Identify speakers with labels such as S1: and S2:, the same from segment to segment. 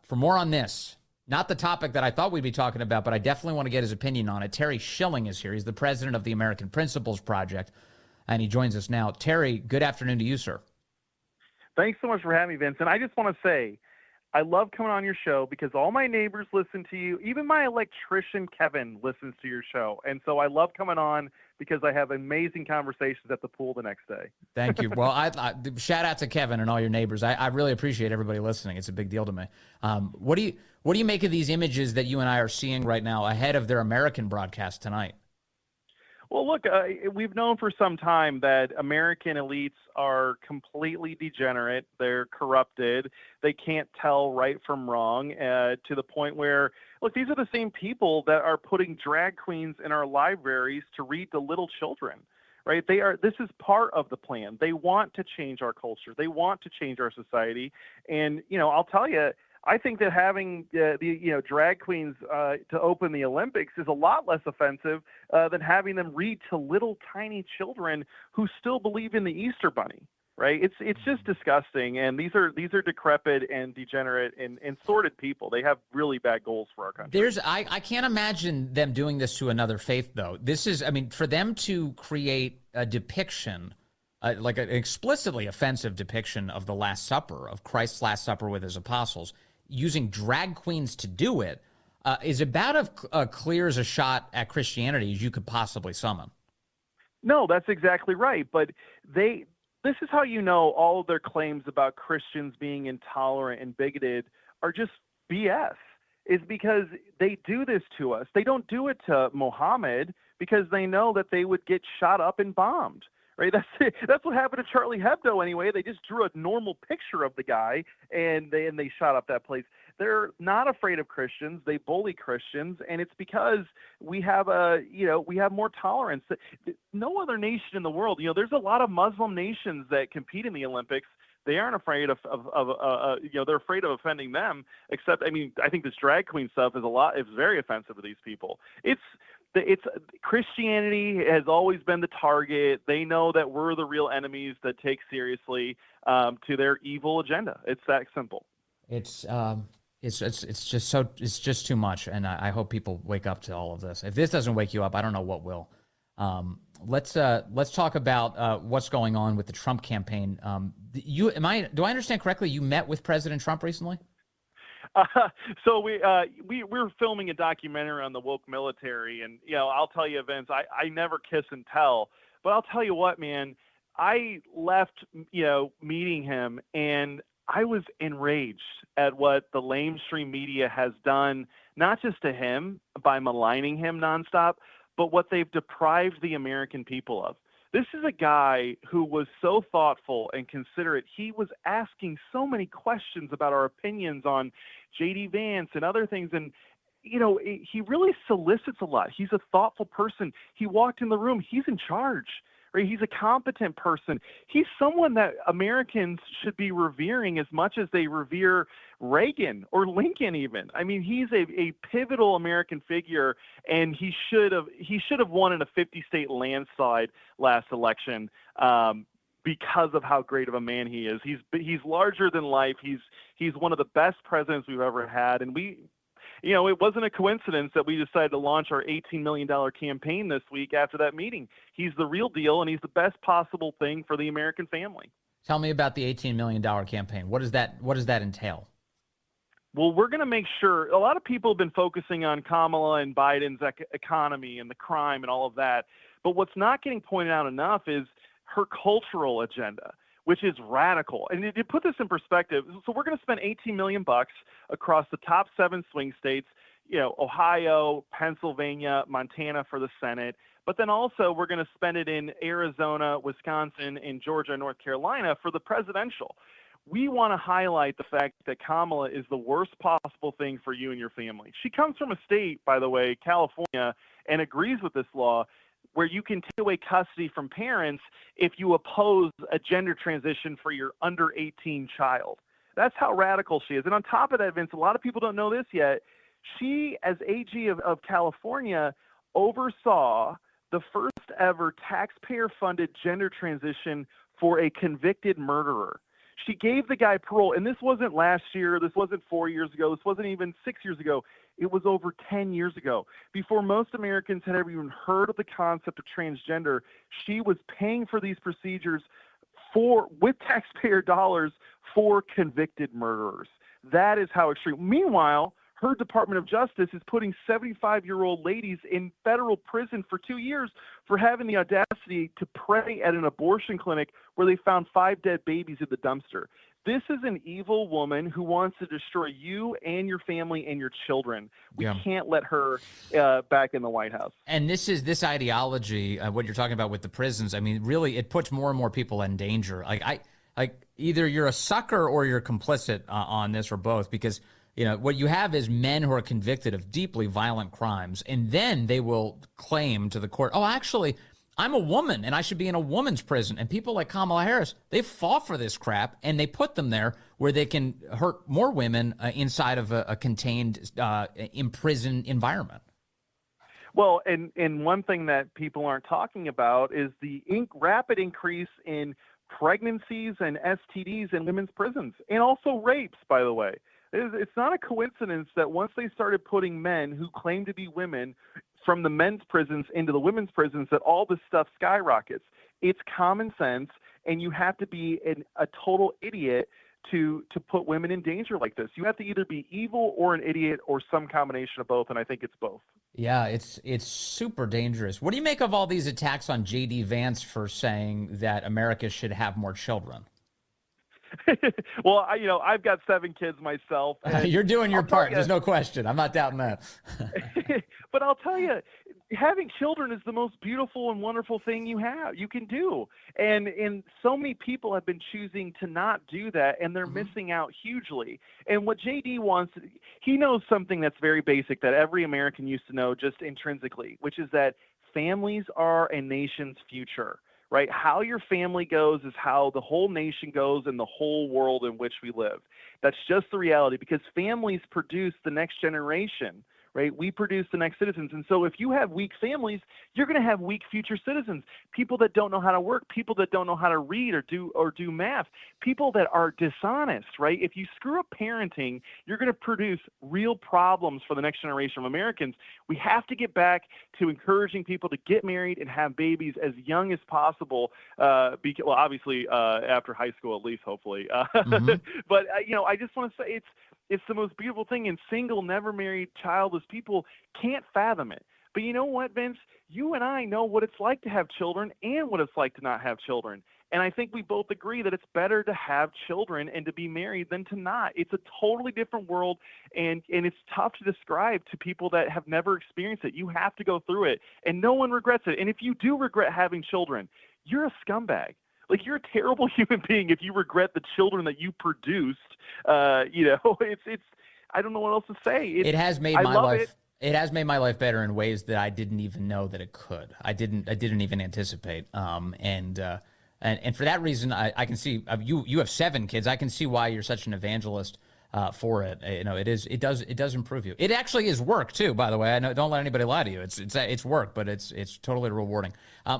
S1: For more on this, not the topic that I thought we'd be talking about, but I definitely want to get his opinion on it. Terry Schilling is here. He's the president of the American Principles Project, and he joins us now. Terry, good afternoon to you, sir.
S2: Thanks so much for having me, Vincent. I just want to say I love coming on your show because all my neighbors listen to you. Even my electrician, Kevin, listens to your show. And so I love coming on because I have amazing conversations at the pool the next day.
S1: Thank you. Well, I shout out to Kevin and all your neighbors. I really appreciate everybody listening. It's a big deal to me. What do you make of these images that you and I are seeing right now ahead of their American broadcast tonight?
S2: Well, look, we've known for some time that American elites are completely degenerate. They're corrupted. They can't tell right from wrong to the point where, look, these are the same people that are putting drag queens in our libraries to read to little children, right? This is part of the plan. They want to change our culture. They want to change our society. And, I'll tell you, I think that having the drag queens to open the Olympics is a lot less offensive than having them read to little tiny children who still believe in the Easter Bunny. Right? It's just disgusting, and these are decrepit and degenerate and sordid people. They have really bad goals for our country.
S1: I can't imagine them doing this to another faith, though. This is, for them to create a depiction. Like an explicitly offensive depiction of the Last Supper, of Christ's Last Supper with his apostles, using drag queens to do it, is about as clear as a shot at Christianity as you could possibly summon.
S2: No, that's exactly right. But this is how you know all of their claims about Christians being intolerant and bigoted are just BS. Is because they do this to us. They don't do it to Muhammad because they know that they would get shot up and bombed. Right, that's what happened to Charlie Hebdo anyway. They just drew a normal picture of the guy, and they shot up that place. They're not afraid of Christians. They bully Christians, and it's because we have more tolerance. No other nation in the world, there's a lot of Muslim nations that compete in the Olympics. They aren't afraid of they're afraid of offending them. Except, I think this drag queen stuff is very offensive to these people. It's Christianity has always been the target. They know that we're the real enemies that take seriously to their evil agenda. It's that simple.
S1: It's just too much, and I hope people wake up to all of this. If this doesn't wake you up, I don't know what will. Let's talk about what's going on with the Trump campaign. Do I understand correctly? You met with President Trump recently?
S2: So we're filming a documentary on the woke military, and I'll tell you, Vince, I never kiss and tell, but I'll tell you what, man, I left meeting him, and I was enraged at what the lamestream media has done, not just to him by maligning him nonstop, but what they've deprived the American people of. This is a guy who was so thoughtful and considerate. He was asking so many questions about our opinions on J.D. Vance and other things. And, he really solicits a lot. He's a thoughtful person. He walked in the room. He's in charge. Right? He's a competent person. He's someone that Americans should be revering as much as they revere Reagan or Lincoln even. He's a pivotal American figure, and he should have won in a 50-state landslide last election because of how great of a man he is. He's larger than life. He's one of the best presidents we've ever had, and it wasn't a coincidence that we decided to launch our $18 million campaign this week after that meeting. He's the real deal, and he's the best possible thing for the American family.
S1: Tell me about the $18 million campaign. What does that entail?
S2: Well, we're going to make sure – a lot of people have been focusing on Kamala and Biden's economy and the crime and all of that. But what's not getting pointed out enough is her cultural agenda, which is radical. And to put this in perspective, so we're going to spend $18 million across the top 7 swing states, Ohio, Pennsylvania, Montana for the Senate. But then also we're going to spend it in Arizona, Wisconsin, and Georgia, and North Carolina for the presidential. We want to highlight the fact that Kamala is the worst possible thing for you and your family. She comes from a state, by the way, California, and agrees with this law, where you can take away custody from parents if you oppose a gender transition for your under 18 child. That's how radical she is. And on top of that, Vince, a lot of people don't know this yet. She, as AG of California, oversaw the first ever taxpayer-funded gender transition for a convicted murderer. She gave the guy parole, and this wasn't last year, this wasn't 4 years ago, this wasn't even 6 years ago. It was over 10 years ago. Before most Americans had ever even heard of the concept of transgender, she was paying for these procedures with taxpayer dollars for convicted murderers. That is how extreme. Meanwhile, her Department of Justice is putting 75-year-old ladies in federal prison for 2 years for having the audacity to pray at an abortion clinic where they found 5 dead babies in the dumpster. This is an evil woman who wants to destroy you and your family and your children. We can't let her back in the White House.
S1: And this ideology, what you're talking about with the prisons, I mean, really, it puts more and more people in danger. Like either you're a sucker or you're complicit on this, or both, because what you have is men who are convicted of deeply violent crimes, and then they will claim to the court, oh, actually, I'm a woman and I should be in a woman's prison. And people like Kamala Harris, they fought for this crap, and they put them there where they can hurt more women inside of a contained, imprisoned environment.
S2: Well, and one thing that people aren't talking about is the rapid increase in pregnancies and STDs in women's prisons, and also rapes, by the way. It's not a coincidence that once they started putting men who claim to be women from the men's prisons into the women's prisons, that all this stuff skyrockets. It's common sense, and you have to be a total idiot to put women in danger like this. You have to either be evil or an idiot or some combination of both, and I think it's both.
S1: Yeah, it's super dangerous. What do you make of all these attacks on J.D. Vance for saying that America should have more children?
S2: Well, I've got 7 kids myself.
S1: You're doing your part. There's no question. I'm not doubting that.
S2: But I'll tell you, having children is the most beautiful and wonderful thing you can do. And so many people have been choosing to not do that, and they're missing out hugely. And what JD wants, he knows something that's very basic that every American used to know just intrinsically, which is that families are a nation's future. Right? How your family goes is how the whole nation goes and the whole world in which we live. That's just the reality, because families produce the next generation, right? We produce the next citizens. And so if you have weak families, you're going to have weak future citizens, people that don't know how to work, people that don't know how to read or do math, people that are dishonest, right? If you screw up parenting, you're going to produce real problems for the next generation of Americans. We have to get back to encouraging people to get married and have babies as young as possible. Obviously after high school, at least, hopefully. But I just want to say it's the most beautiful thing, and single, never married, childless people can't fathom it. But you know what, Vince? You and I know what it's like to have children and what it's like to not have children. And I think we both agree that it's better to have children and to be married than to not. It's a totally different world, and it's tough to describe to people that have never experienced it. You have to go through it, and no one regrets it. And if you do regret having children, you're a scumbag. Like, you're a terrible human being if you regret the children that you produced. It's I don't know what else to say.
S1: It has made my life. It has made my life better in ways that I didn't even know that it could. I didn't even anticipate. And for that reason, I can see you have 7 kids. I can see why you're such an evangelist for it. It does improve you. It actually is work too, by the way. I know, don't let anybody lie to you. It's work, but it's totally rewarding.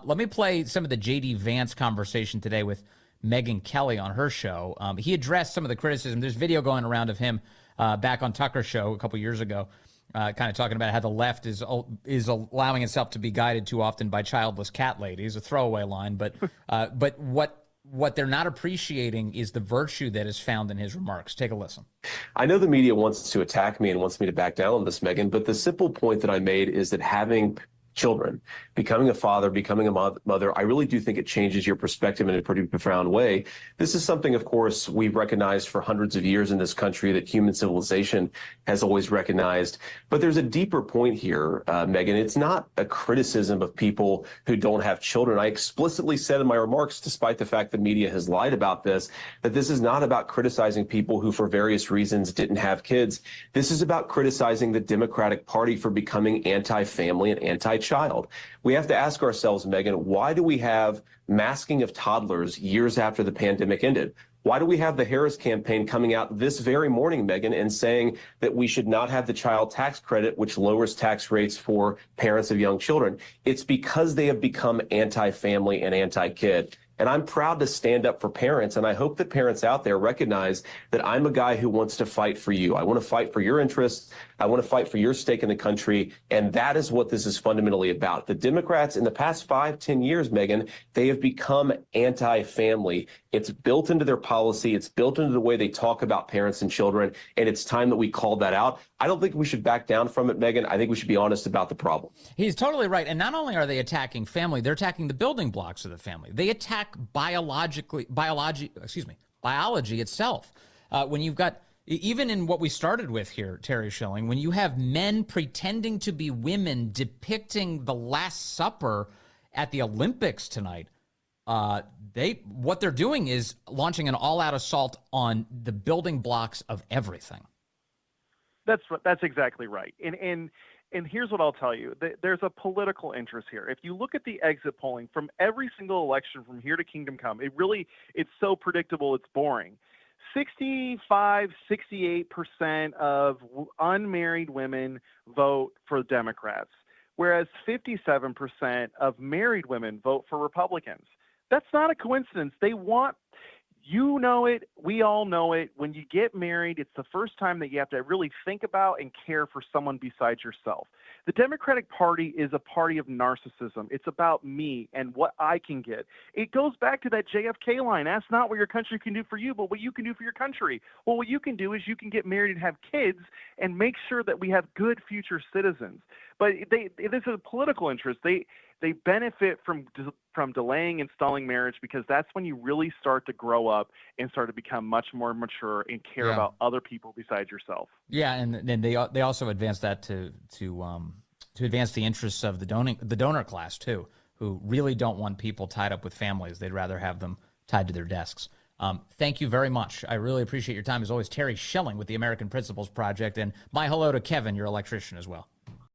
S1: Let me play some of the J.D. Vance conversation today with Megyn Kelly on her show. He addressed some of the criticism. There's video going around of him back on Tucker's show a couple years ago, kind of talking about how the left is allowing itself to be guided too often by childless cat ladies. A throwaway line, but what they're not appreciating is the virtue that is found in his remarks. Take a listen.
S3: I know the media wants to attack me and wants me to back down on this, Megyn, but the simple point that I made is that having children, becoming a father, becoming a mother, I really do think it changes your perspective in a pretty profound way. This is something, of course, we've recognized for hundreds of years in this country, that human civilization has always recognized. But there's a deeper point here, Megyn. It's not a criticism of people who don't have children. I explicitly said in my remarks, despite the fact the media has lied about this, that this is not about criticizing people who, for various reasons, didn't have kids. This is about criticizing the Democratic Party for becoming anti-family and anti-child. We have to ask ourselves, Megyn, why do we have masking of toddlers years after the pandemic ended? Why do we have the Harris campaign coming out this very morning, Megyn, and saying that we should not have the child tax credit, which lowers tax rates for parents of young children? It's because they have become anti-family and anti-kid. And I'm proud to stand up for parents. And I hope that parents out there recognize that I'm a guy who wants to fight for you. I want to fight for your interests. I want to fight for your stake in the country. And that is what this is fundamentally about. The Democrats in the past 5-10 years, Megan, they have become anti-family. It's built into their policy. It's built into the way they talk about parents and children. And it's time that we called that out. I don't think we should back down from it, Megan. I think we should be honest about the problem.
S1: He's totally right. And not only are they attacking family, they're attacking the building blocks of the family. They attack biology itself. When you've got, even in what we started with here, Terry Schilling, when you have men pretending to be women depicting the Last Supper at the Olympics tonight, what they're doing is launching an all-out assault on the building blocks of everything.
S2: That's exactly right. And here's what I'll tell you. There's a political interest here. If you look at the exit polling from every single election from here to Kingdom Come, it's so predictable, it's boring. 68% of unmarried women vote for Democrats, whereas 57% of married women vote for Republicans. That's not a coincidence. You know it. We all know it. When you get married, it's the first time that you have to really think about and care for someone besides yourself. The Democratic Party is a party of narcissism. It's about me and what I can get. It goes back to that JFK line. Ask not what your country can do for you, but what you can do for your country. Well, what you can do is you can get married and have kids and make sure that we have good future citizens. But this is a political interest. They benefit from delaying and stalling marriage because that's when you really start to grow up and start to become much more mature and care about other people besides yourself.
S1: Yeah, and then they also advance that to advance the interests of the donor class too, who really don't want people tied up with families. They'd rather have them tied to their desks. Thank you very much. I really appreciate your time as always. Terry Schilling with the American Principles Project, and my hello to Kevin, your electrician, as well.